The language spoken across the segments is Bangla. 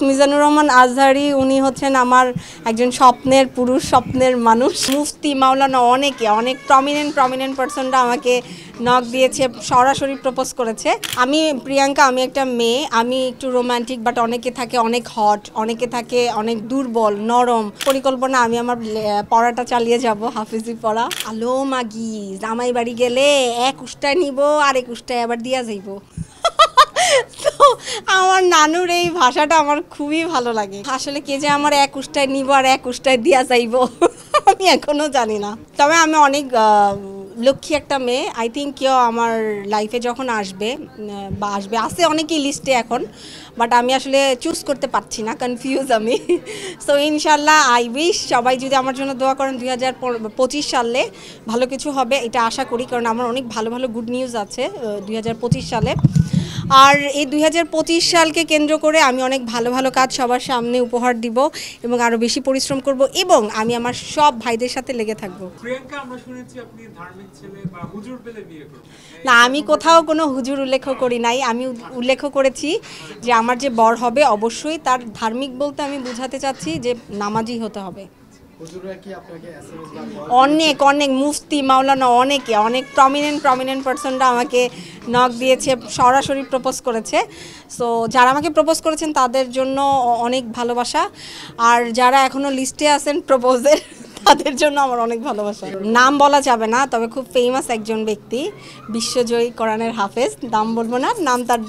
মিজানুর রহমান আজহারি উনি হচ্ছেন আমার একজন স্বপ্নের পুরুষ, স্বপ্নের মানুষ। মুফতি, মাওলানা অনেক প্রমিনেন্ট পার্সনরা আমাকে নক দিয়েছে, সরাসরি প্রপোজ করেছে। আমি প্রিয়াঙ্কা, আমি একটা মেয়ে, আমি একটু রোমান্টিক, বাট অনেকে থাকে অনেক হট, অনেকে থাকে অনেক দুর্বল, নরম। পরিকল্পনা আমি আমার পড়াটা চালিয়ে যাব, হাফিজি পড়া। আলো মাগি, জামাই বাড়ি গেলে এক উষ্টায় নিব আর এক উষ্টায় আবার দিয়া যাইব। তো আমার নানুর এই ভাষাটা আমার খুবই ভালো লাগে। আসলে কে যে আমার এক উষ্টায় নিব আর এক উষ্টায় দিয়া যাইব আমি এখনো জানি না। তবে আমি অনেক লক্ষ্মী একটা মেয়ে। আই থিঙ্ক কেউ আমার লাইফে যখন আসবে আছে অনেকেই লিস্টে এখন, বাট আমি আসলে চুজ করতে পারছি না, কনফিউজ আমি। সো ইনশাল্লাহ আই উইশ সবাই যদি আমার জন্য দোয়া করেন 2025 সালে ভালো কিছু হবে, এটা আশা করি। কারণ আমার অনেক ভালো গুড নিউজ আছে 2025 সালে। আর এই 2025 সালকে কেন্দ্র করে আমি অনেক ভালো কাজ সবার সামনে উপহার দিব এবং আরও বেশি পরিশ্রম করব এবং আমি আমার সব ভাইদের সাথে লেগে থাকবো। প্রিয়াঙ্কা, আমরা শুনেছি আপনি ধার্মিক ছেলে বা হুজুর পেলে বিয়ে করবেন। না, আমি কোথাও কোনো হুজুর উল্লেখ করি নাই। আমি উল্লেখ করেছি যে আমার যে বর হবে অবশ্যই তার ধার্মিক বলতে আমি বোঝাতে চাচ্ছি যে নামাজি হতে হবে। অনেক মুফতি, মাওলানা অনেক প্রমিনেন্ট পার্সনরা আমাকে নক দিয়েছে, সরাসরি প্রপোজ করেছে। সো যারা আমাকে প্রপোজ করেছেন তাদের জন্য অনেক ভালোবাসা, আর যারা এখনও লিস্টে আছেন প্রপোজের তাদের জন্য আমার অনেক ভালোবাসা। নাম বলা যাবে না, তবে খুব ফেমাস একজন ব্যক্তি, বিশ্বজয়ী কোরআনের হাফেজ। নাম বলবো না, নাম তার ...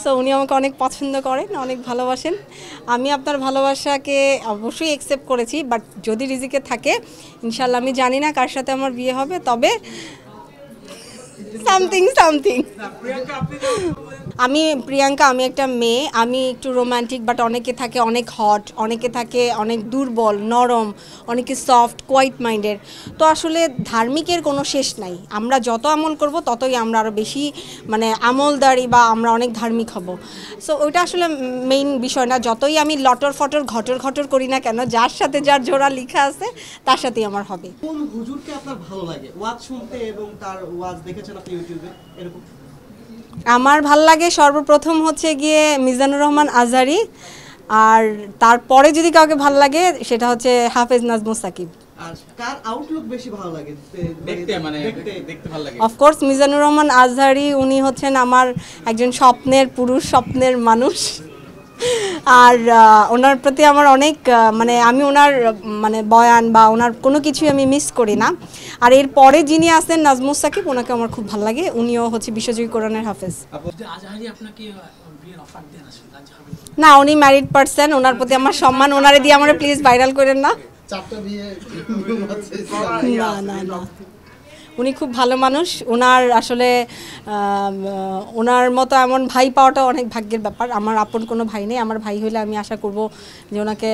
সো উনি আমাকে অনেক পছন্দ করেন, অনেক ভালোবাসেন। আমি আপনার ভালোবাসাকে অবশ্যই অ্যাকসেপ্ট করেছি, বাট যদি রিজিকে থাকে ইনশাল্লাহ, আমি জানি না কার সাথে আমার বিয়ে হবে, তবে সামথিং। আমি প্রিয়াঙ্কা, আমি একটা মেয়ে, আমি একটু রোমান্টিক, বাট অনেকে থাকে অনেক হট, অনেকে থাকে অনেক দুর্বল, নরম, অনেকে সফট, কোয়াইট মাইন্ডের। তো আসলে ধার্মিকের কোনো শেষ নাই। আমরা যত আমল করব ততই আমরা আরও বেশি আমলদারি বা আমরা অনেক ধার্মিক হব। সো ওইটা আসলে মেইন বিষয় না। যতই আমি লটর ফটর ঘটর করি না কেন, যার সাথে যার জোড়া লেখা আছে তার সাথেই আমার হবে। কোন হুজুরকে আপনার ভালো লাগে ওয়াজ শুনতে এবং তার ওয়াজ দেখেছেন আপনি ইউটিউবে এরকম? আমার ভাল লাগে সর্বপ্রথম হচ্ছে গিয়ে মিজানুর রহমান আজহারি, আর তারপরে যদি কাউকে ভাল লাগে সেটা হচ্ছে হাফেজ নাজমুস সাকিব। আর কার আউটলুক বেশি ভালো লাগে দেখতে ভালো লাগে? অফকোর্স মিজানুর রহমান আজহারি উনি হচ্ছেন আমার একজন স্বপ্নের পুরুষ, স্বপ্নের মানুষ। আর ওনার প্রতি আমার অনেক আমি ওনার বয়ান বা ওনার কোনো কিছুই আমি মিস করি না। আর এর পরে যিনি আছেন নাজমুস সাকিব, ওনাকে আমার খুব ভালো লাগে। উনিও হচ্ছে বিশ্বজয়ী কোরআনের হাফেজ। না, উনি ম্যারিড পারসন, ওনার প্রতি আমার সম্মান। ওনারে দিয়ে আমার প্লিজ ভাইরাল করেন না। না, উনি খুব ভালো মানুষ। ওনার আসলে ওনার মতো এমন ভাই পাওয়াটা অনেক ভাগ্যের ব্যাপার। আমার আপন কোনো ভাই নেই। আমার ভাই হলে আমি আশা করব যে ওনাকে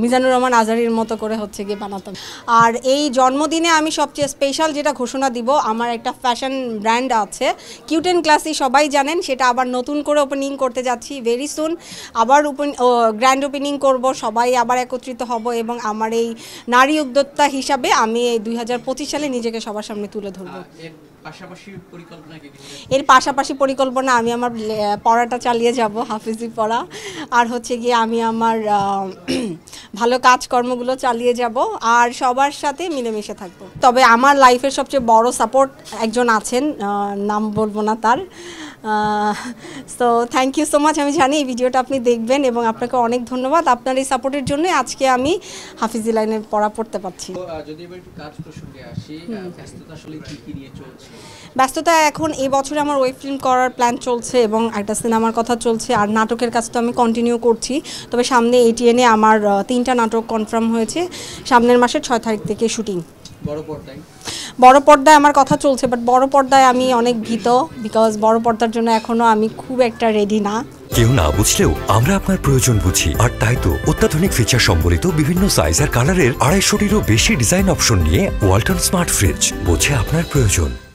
মিজানুর রহমান আজহারির মতো করে হচ্ছে গিয়ে বানাতাম। আর এই জন্মদিনে আমি সবচেয়ে স্পেশাল যেটা ঘোষণা দিব, আমার একটা ফ্যাশন ব্র্যান্ড আছে, কিউট অ্যান্ড ক্লাসি, সবাই জানেন। সেটা আবার নতুন করে ওপেনিং করতে যাচ্ছি ভেরি সুন। আবার গ্র্যান্ড ওপেনিং করব, সবাই আবার একত্রিত হব এবং আমার এই নারী উদ্যোক্তা হিসাবে আমি এই 2025 সালে নিজেকে সবার সামনে তুলে ধরবো। এর পাশাপাশি পরিকল্পনা আমি আমার পড়াটা চালিয়ে যাব, হাফিজি পড়া, আর হচ্ছে গিয়ে আমি আমার ভালো কাজকর্মগুলো চালিয়ে যাব আর সবার সাথে মিলেমিশে থাকবো। তবে আমার লাইফের সবচেয়ে বড় সাপোর্ট একজন আছেন, নাম বলবো না তার। So thank you so much. আমি জানি এই ভিডিওটা আপনি দেখবেন এবং আপনাকে অনেক ধন্যবাদ। আপনার এই সাপোর্টের জন্য আজকে আমি হাফিজি লাইনে পড়া পড়তে পারছি। যদি এবার একটু কাজ প্রসঙ্গে আসি, ব্যস্ততা আসলে কি নিয়ে চলছে? ব্যস্ততা এখন এই বছরে আমার ওয়েব ফিল্ম করার প্ল্যান চলছে এবং একটা সিনেমার কথা চলছে, আর নাটকের কাজ তো আমি কন্টিনিউ করছি। তবে সামনে ATN-এ আমার 3টা নাটক কনফার্ম হয়েছে। সামনের মাসের 6 তারিখ থেকে শুটিং। বড় পর্দায় আমার কথা চলছে, বাট বড় পর্দায় আমি অনেক ভীত, বিকজ বড় পর্দার জন্য এখনো আমি খুব একটা রেডি না। কেউ না বুঝলেও আমরা আপনার প্রয়োজন বুঝি, আর তাই তো অত্যাধুনিক ফিচার সম্বলিত বিভিন্ন সাইজ আর কালারের 250-টিরও বেশি ডিজাইন অপশন নিয়ে ওয়ালটন স্মার্ট ফ্রিজ বোঝে আপনার প্রয়োজন।